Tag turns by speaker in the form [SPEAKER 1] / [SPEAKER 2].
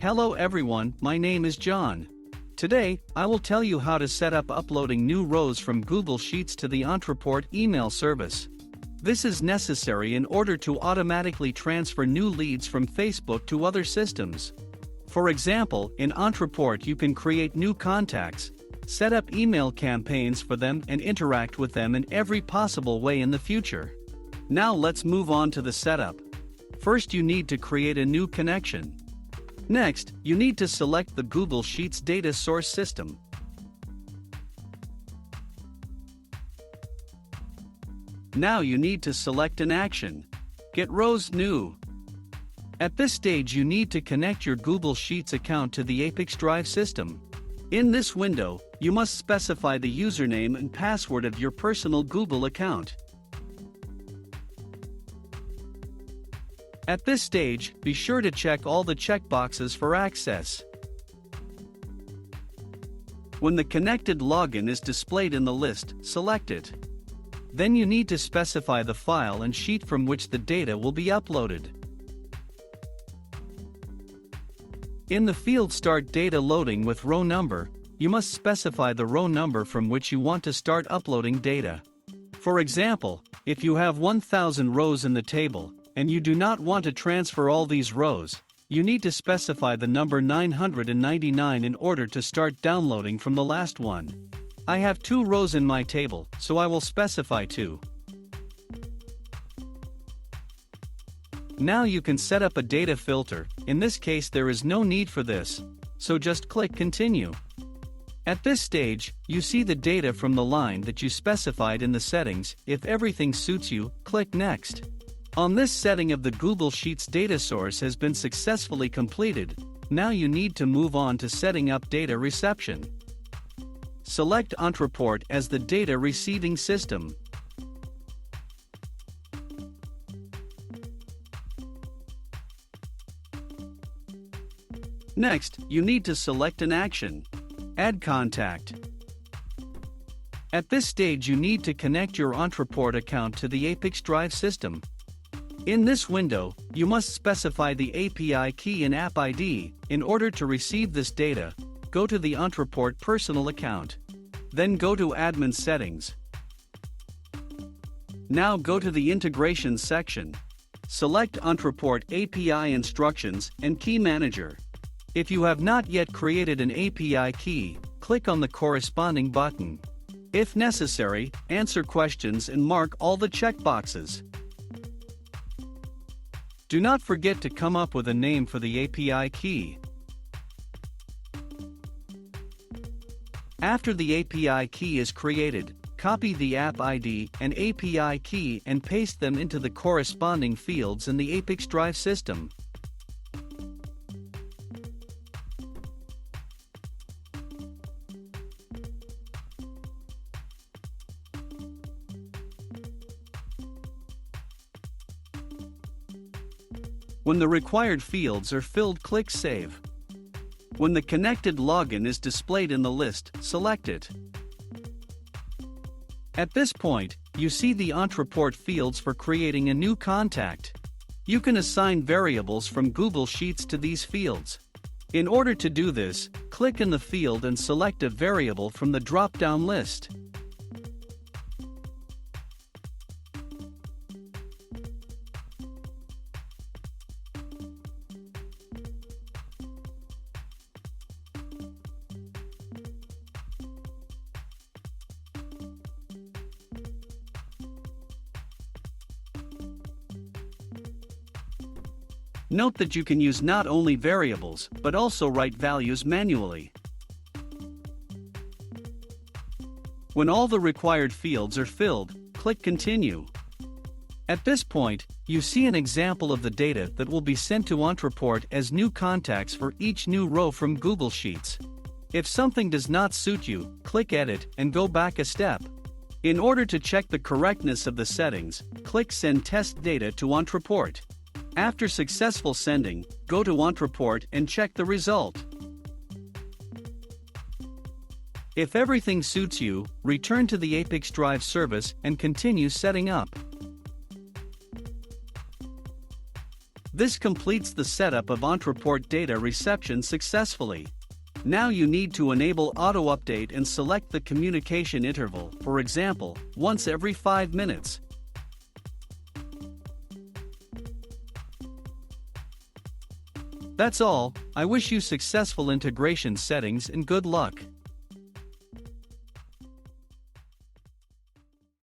[SPEAKER 1] Hello everyone, my name is John. Today, I will tell you how to set up uploading new rows from Google Sheets to the Ontraport email service. This is necessary in order to automatically transfer new leads from Facebook to other systems. For example, in Ontraport you can create new contacts, set up email campaigns for them and interact with them in every possible way in the future. Now let's move on to the setup. First you need to create a new connection. Next, you need to select the Google Sheets data source system. Now you need to select an action. Get rows new. At this stage you need to connect your Google Sheets account to the ApiX-Drive system. In this window, you must specify the username and password of your personal Google account. At this stage, be sure to check all the checkboxes for access. When the connected login is displayed in the list, select it. Then you need to specify the file and sheet from which the data will be uploaded. In the field Start Data Loading with Row Number, you must specify the row number from which you want to start uploading data. For example, if you have 1000 rows in the table, and you do not want to transfer all these rows, you need to specify the number 999 in order to start downloading from the last one. I have 2 rows in my table, so I will specify 2. Now you can set up a data filter. In this case there is no need for this, so just click Continue. At this stage, you see the data from the line that you specified in the settings. If everything suits you, click Next. On this setting of the Google Sheets data source has been successfully completed. Now you need to move on to setting up data reception. Select Ontraport as the data receiving system. Next, you need to select an action. Add contact. At this stage you need to connect your Ontraport account to the ApiX-Drive system. In this window, you must specify the API key and app ID. In order to receive this data, go to the Ontraport personal account. Then go to Admin Settings. Now go to the Integrations section. Select Ontraport API Instructions and Key Manager. If you have not yet created an API key, click on the corresponding button. If necessary, answer questions and mark all the checkboxes. Do not forget to come up with a name for the API key. After the API key is created, copy the app ID and API key and paste them into the corresponding fields in the ApiX-Drive system. When the required fields are filled, click Save. When the connected login is displayed in the list, select it. At this point, you see the Ontraport fields for creating a new contact. You can assign variables from Google Sheets to these fields. In order to do this, click in the field and select a variable from the drop-down list. Note that you can use not only variables, but also write values manually. When all the required fields are filled, click Continue. At this point, you see an example of the data that will be sent to Ontraport as new contacts for each new row from Google Sheets. If something does not suit you, click Edit and go back a step. In order to check the correctness of the settings, click Send Test Data to Ontraport. After successful sending, go to Ontraport and check the result. If everything suits you, return to the ApiX-Drive service and continue setting up. This completes the setup of Ontraport data reception successfully. Now you need to enable auto-update and select the communication interval, for example, once every 5 minutes. That's all. I wish you successful integration settings and good luck.